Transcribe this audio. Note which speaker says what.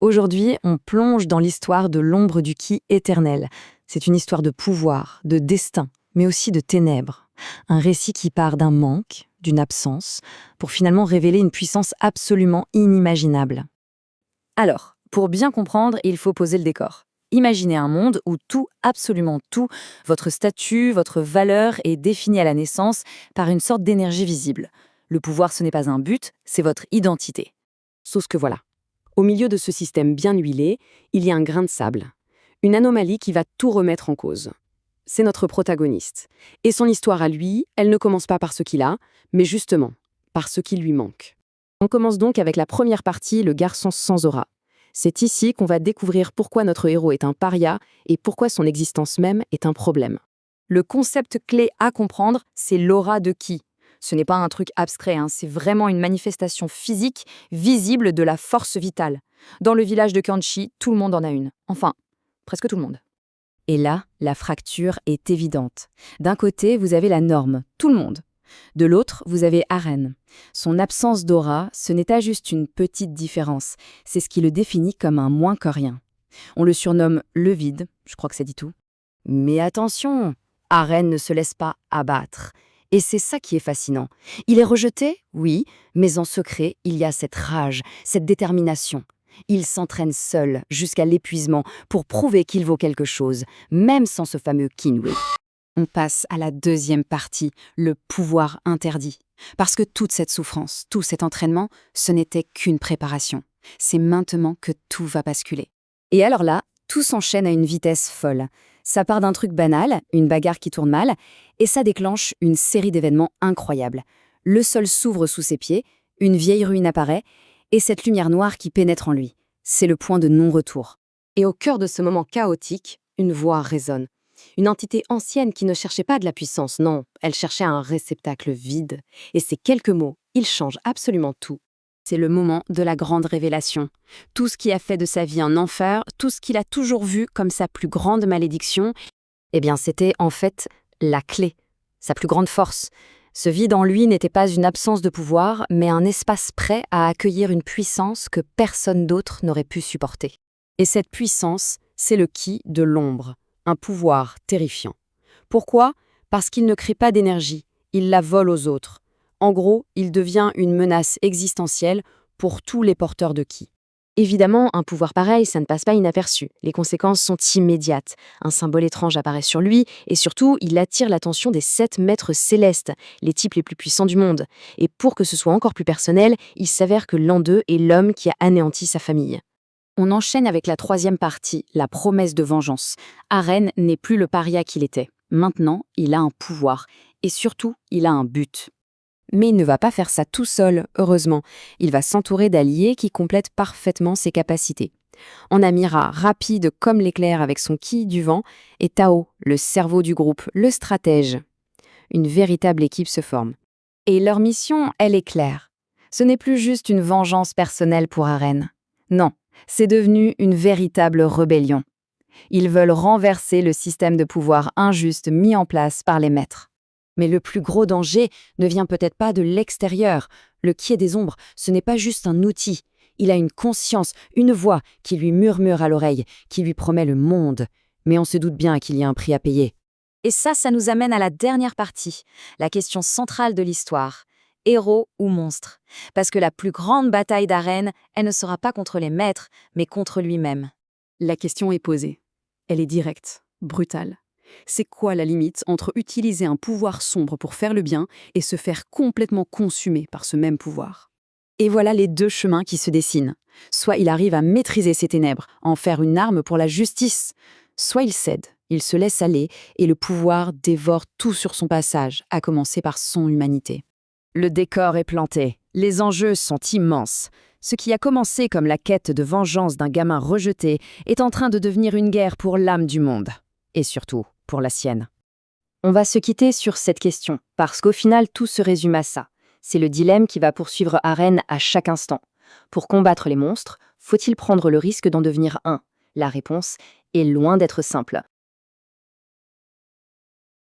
Speaker 1: Aujourd'hui, on plonge dans l'histoire de l'ombre du Ki éternel. C'est une histoire de pouvoir, de destin, mais aussi de ténèbres. Un récit qui part d'un manque, d'une absence, pour finalement révéler une puissance absolument inimaginable. Alors, pour bien comprendre, il faut poser le décor. Imaginez un monde où tout, absolument tout, votre statut, votre valeur est défini à la naissance par une sorte d'énergie visible. Le pouvoir, ce n'est pas un but, c'est votre identité.
Speaker 2: Sauf que voilà, au milieu de ce système bien huilé, il y a un grain de sable. Une anomalie qui va tout remettre en cause. C'est notre protagoniste. Et son histoire à lui, elle ne commence pas par ce qu'il a, mais justement, par ce qui lui manque. On commence donc avec la première partie, le garçon sans aura. C'est ici qu'on va découvrir pourquoi notre héros est un paria et pourquoi son existence même est un problème.
Speaker 1: Le concept clé à comprendre, c'est l'aura de Ki. Ce n'est pas un truc abstrait, c'est vraiment une manifestation physique, visible de la force vitale. Dans le village de Kanchi, tout le monde en a une. Enfin, presque tout le monde. Et là, la fracture est évidente. D'un côté, vous avez la norme, tout le monde. De l'autre, vous avez Aren. Son absence d'aura, ce n'est pas juste une petite différence, c'est ce qui le définit comme un moins que rien. On le surnomme le vide, je crois que ça dit tout. Mais attention, Aren ne se laisse pas abattre. Et c'est ça qui est fascinant. Il est rejeté, oui, mais en secret, il y a cette rage, cette détermination. Il s'entraîne seul, jusqu'à l'épuisement, pour prouver qu'il vaut quelque chose, même sans ce fameux Kinwei. On passe à la deuxième partie, le pouvoir interdit. Parce que toute cette souffrance, tout cet entraînement, ce n'était qu'une préparation. C'est maintenant que tout va basculer. Et alors là, tout s'enchaîne à une vitesse folle. Ça part d'un truc banal, une bagarre qui tourne mal, et ça déclenche une série d'événements incroyables. Le sol s'ouvre sous ses pieds, une vieille ruine apparaît, et cette lumière noire qui pénètre en lui. C'est le point de non-retour.
Speaker 2: Et au cœur de ce moment chaotique, une voix résonne. Une entité ancienne qui ne cherchait pas de la puissance, non, elle cherchait un réceptacle vide. Et ces quelques mots, ils changent absolument tout.
Speaker 1: C'est le moment de la grande révélation. Tout ce qui a fait de sa vie un enfer, tout ce qu'il a toujours vu comme sa plus grande malédiction, eh bien c'était en fait la clé, sa plus grande force. Ce vide en lui n'était pas une absence de pouvoir, mais un espace prêt à accueillir une puissance que personne d'autre n'aurait pu supporter. Et cette puissance, c'est le Ki de l'ombre, un pouvoir terrifiant. Pourquoi ? Parce qu'il ne crée pas d'énergie, il la vole aux autres. En gros, il devient une menace existentielle pour tous les porteurs de Ki. Évidemment, un pouvoir pareil, ça ne passe pas inaperçu. Les conséquences sont immédiates. Un symbole étrange apparaît sur lui, et surtout, il attire l'attention des 7 maîtres célestes, les types les plus puissants du monde. Et pour que ce soit encore plus personnel, il s'avère que l'un d'eux est l'homme qui a anéanti sa famille. On enchaîne avec la troisième partie, la promesse de vengeance. Aren n'est plus le paria qu'il était. Maintenant, il a un pouvoir, et surtout, il a un but. Mais il ne va pas faire ça tout seul, heureusement. Il va s'entourer d'alliés qui complètent parfaitement ses capacités. On a Mira, rapide comme l'éclair avec son Ki du vent, et Tao, le cerveau du groupe, le stratège. Une véritable équipe se forme. Et leur mission, elle est claire. Ce n'est plus juste une vengeance personnelle pour Aren. Non, c'est devenu une véritable rébellion. Ils veulent renverser le système de pouvoir injuste mis en place par les maîtres. Mais le plus gros danger ne vient peut-être pas de l'extérieur. Le Ki des ombres, ce n'est pas juste un outil. Il a une conscience, une voix qui lui murmure à l'oreille, qui lui promet le monde. Mais on se doute bien qu'il y a un prix à payer. Et ça nous amène à la dernière partie, la question centrale de l'histoire. Héros ou monstre ? Parce que la plus grande bataille d'Aren, elle ne sera pas contre les maîtres, mais contre lui-même.
Speaker 2: La question est posée. Elle est directe, brutale. C'est quoi la limite entre utiliser un pouvoir sombre pour faire le bien et se faire complètement consumer par ce même pouvoir ?
Speaker 1: Et voilà les 2 chemins qui se dessinent. Soit il arrive à maîtriser ses ténèbres, à en faire une arme pour la justice. Soit il cède, il se laisse aller et le pouvoir dévore tout sur son passage, à commencer par son humanité. Le décor est planté, les enjeux sont immenses. Ce qui a commencé comme la quête de vengeance d'un gamin rejeté est en train de devenir une guerre pour l'âme du monde. Et surtout, pour la sienne. On va se quitter sur cette question, parce qu'au final, tout se résume à ça. C'est le dilemme qui va poursuivre Aren à chaque instant. Pour combattre les monstres, faut-il prendre le risque d'en devenir un ? La réponse est loin d'être simple.